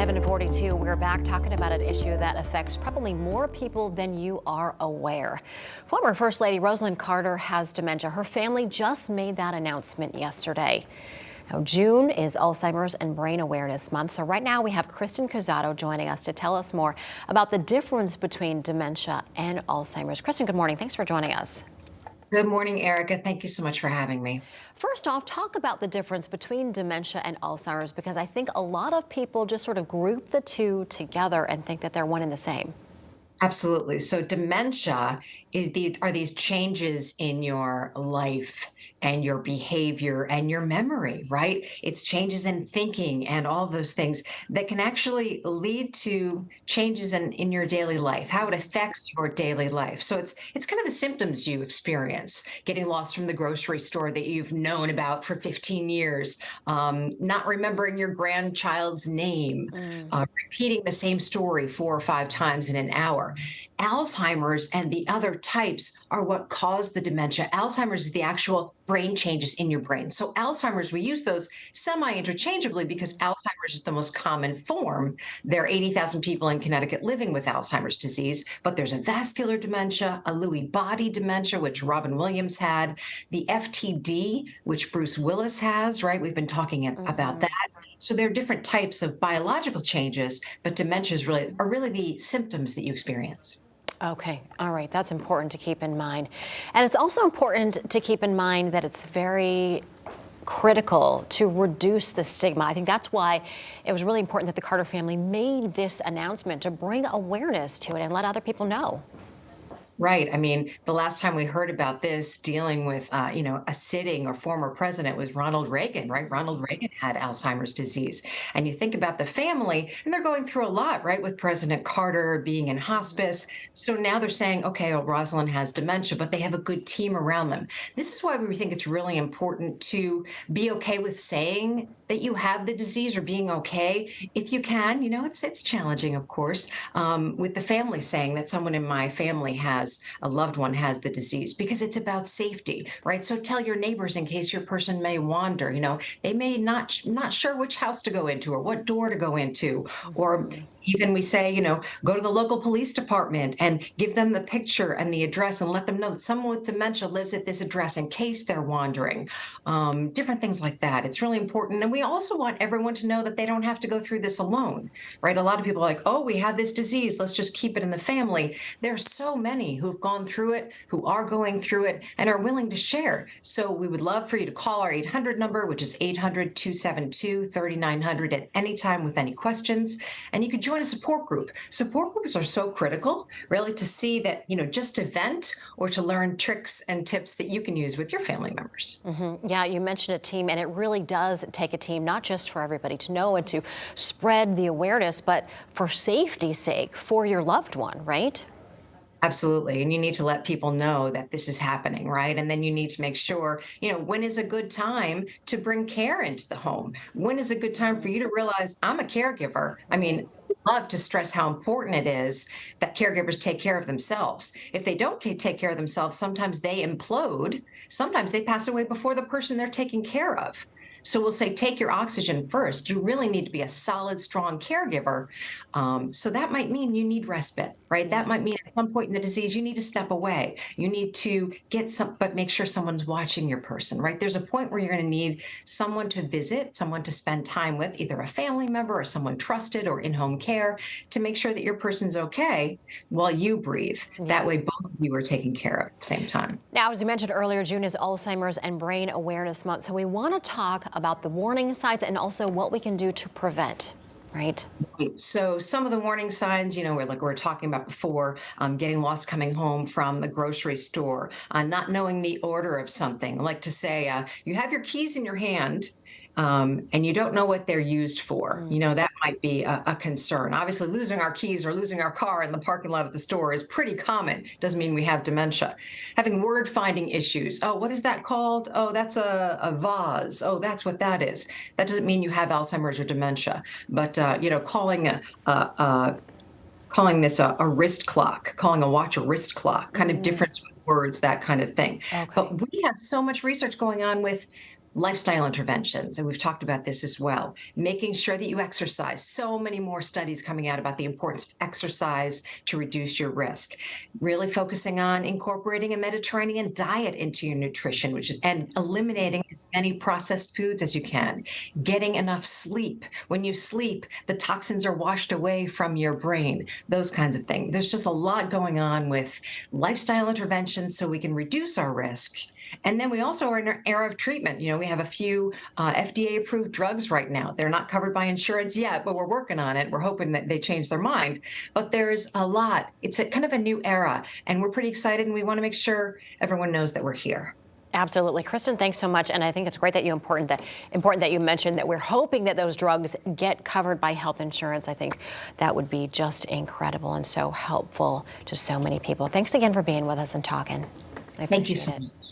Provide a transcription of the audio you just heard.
7:42, we're back talking about an issue that affects probably more people than you are aware. Former First Lady Rosalynn Carter has dementia. Her family just made that announcement yesterday. Now, June is Alzheimer's and Brain Awareness Month, so right now we have Kristin Cusato joining us to tell us more about the difference between dementia and Alzheimer's. Kristin, good morning. Thanks for joining us. Good morning, Erica. Thank you so much for having me. First off, talk about the difference between dementia and Alzheimer's, because I think a lot of people just sort of group the two together and think that they're one and the same. Absolutely. So dementia are these changes in your life and your behavior and your memory, right? It's changes in thinking and all those things that can actually lead to changes in your daily life, how it affects your daily life. So it's kind of the symptoms you experience: getting lost from the grocery store that you've known about for 15 years, not remembering your grandchild's name, repeating the same story 4 or 5 times in an hour. Alzheimer's and the other types are what cause the dementia. Alzheimer's is the actual brain changes in your brain. So Alzheimer's, we use those semi-interchangeably because Alzheimer's is the most common form. There are 80,000 people in Connecticut living with Alzheimer's disease, but there's a vascular dementia, a Lewy body dementia, which Robin Williams had, the FTD, which Bruce Willis has, right? We've been talking about that. So there are different types of biological changes, but dementias are really the symptoms that you experience. Okay, all right, that's important to keep in mind. And it's also important to keep in mind that it's very critical to reduce the stigma. I think that's why it was really important that the Carter family made this announcement to bring awareness to it and let other people know. Right. I mean, the last time we heard about this dealing with, a sitting or former president was Ronald Reagan, right? Ronald Reagan had Alzheimer's disease. And you think about the family, and they're going through a lot, right? With President Carter being in hospice. So now they're saying, okay, well, Rosalynn has dementia, but they have a good team around them. This is why we think it's really important to be okay with saying that you have the disease, or being okay if you can. It's challenging, of course, with the family saying that someone in my family a loved one has the disease, because it's about safety, right? So tell your neighbors in case your person may wander. They may not sure which house to go into or what door to go into, or even we say, go to the local police department and give them the picture and the address and let them know that someone with dementia lives at this address in case they're wandering. Different things like that. It's really important. And we also want everyone to know that they don't have to go through this alone, right? A lot of people are like, oh, we have this disease, let's just keep it in the family. There are so many who've gone through it, who are going through it, and are willing to share. So we would love for you to call our 800 number, which is 800-272-3900 at any time with any questions. And you can join a support group. Support groups are so critical, really, to see that, just to vent or to learn tricks and tips that you can use with your family members. Yeah, you mentioned a team, and it really does take a team, not just for everybody to know and to spread the awareness, but for safety's sake, for your loved one, right? Absolutely. And you need to let people know that this is happening, right? And then you need to make sure, when is a good time to bring care into the home? When is a good time for you to realize I'm a caregiver? I mean, I love to stress how important it is that caregivers take care of themselves. If they don't take care of themselves, sometimes they implode. Sometimes they pass away before the person they're taking care of. So we'll say, take your oxygen first. You really need to be a solid, strong caregiver. So that might mean you need respite, right? That might mean at some point in the disease, you need to step away. You need to but make sure someone's watching your person, right? There's a point where you're going to need someone to visit, someone to spend time with, either a family member or someone trusted or in-home care, to make sure that your person's okay while you breathe. Yeah. That way, both of you are taken care of at the same time. Now, as you mentioned earlier, June is Alzheimer's and Brain Awareness Month. So we want to talk about the warning signs and also what we can do to prevent, right? So some of the warning signs, like we were talking about before, getting lost coming home from the grocery store, not knowing the order of something. I like to say, you have your keys in your hand, and you don't know what they're used for. That might be a concern. Obviously, losing our keys or losing our car in the parking lot of the store is pretty common. Doesn't mean we have dementia. Having word finding issues. Oh, what is that called? Oh, that's a vase. Oh, that's what that is. That doesn't mean you have Alzheimer's or dementia. But, calling this a wrist clock, calling a watch a wrist clock, kind of difference with words, that kind of thing. Okay. But we have so much research going on with lifestyle interventions, and we've talked about this as well, making sure that you exercise. So many more studies coming out about the importance of exercise to reduce your risk. Really focusing on incorporating a Mediterranean diet into your nutrition, and eliminating as many processed foods as you can. Getting enough sleep. When you sleep, the toxins are washed away from your brain, those kinds of things. There's just a lot going on with lifestyle interventions so we can reduce our risk. And then we also are in an era of treatment. We have a few FDA-approved drugs right now. They're not covered by insurance yet, but we're working on it. We're hoping that they change their mind. But there's a lot. It's kind of a new era, and we're pretty excited, and we want to make sure everyone knows that we're here. Absolutely. Kristin, thanks so much. And I think it's great that important that you mentioned that we're hoping that those drugs get covered by health insurance. I think that would be just incredible and so helpful to so many people. Thanks again for being with us and talking. Thank you so much.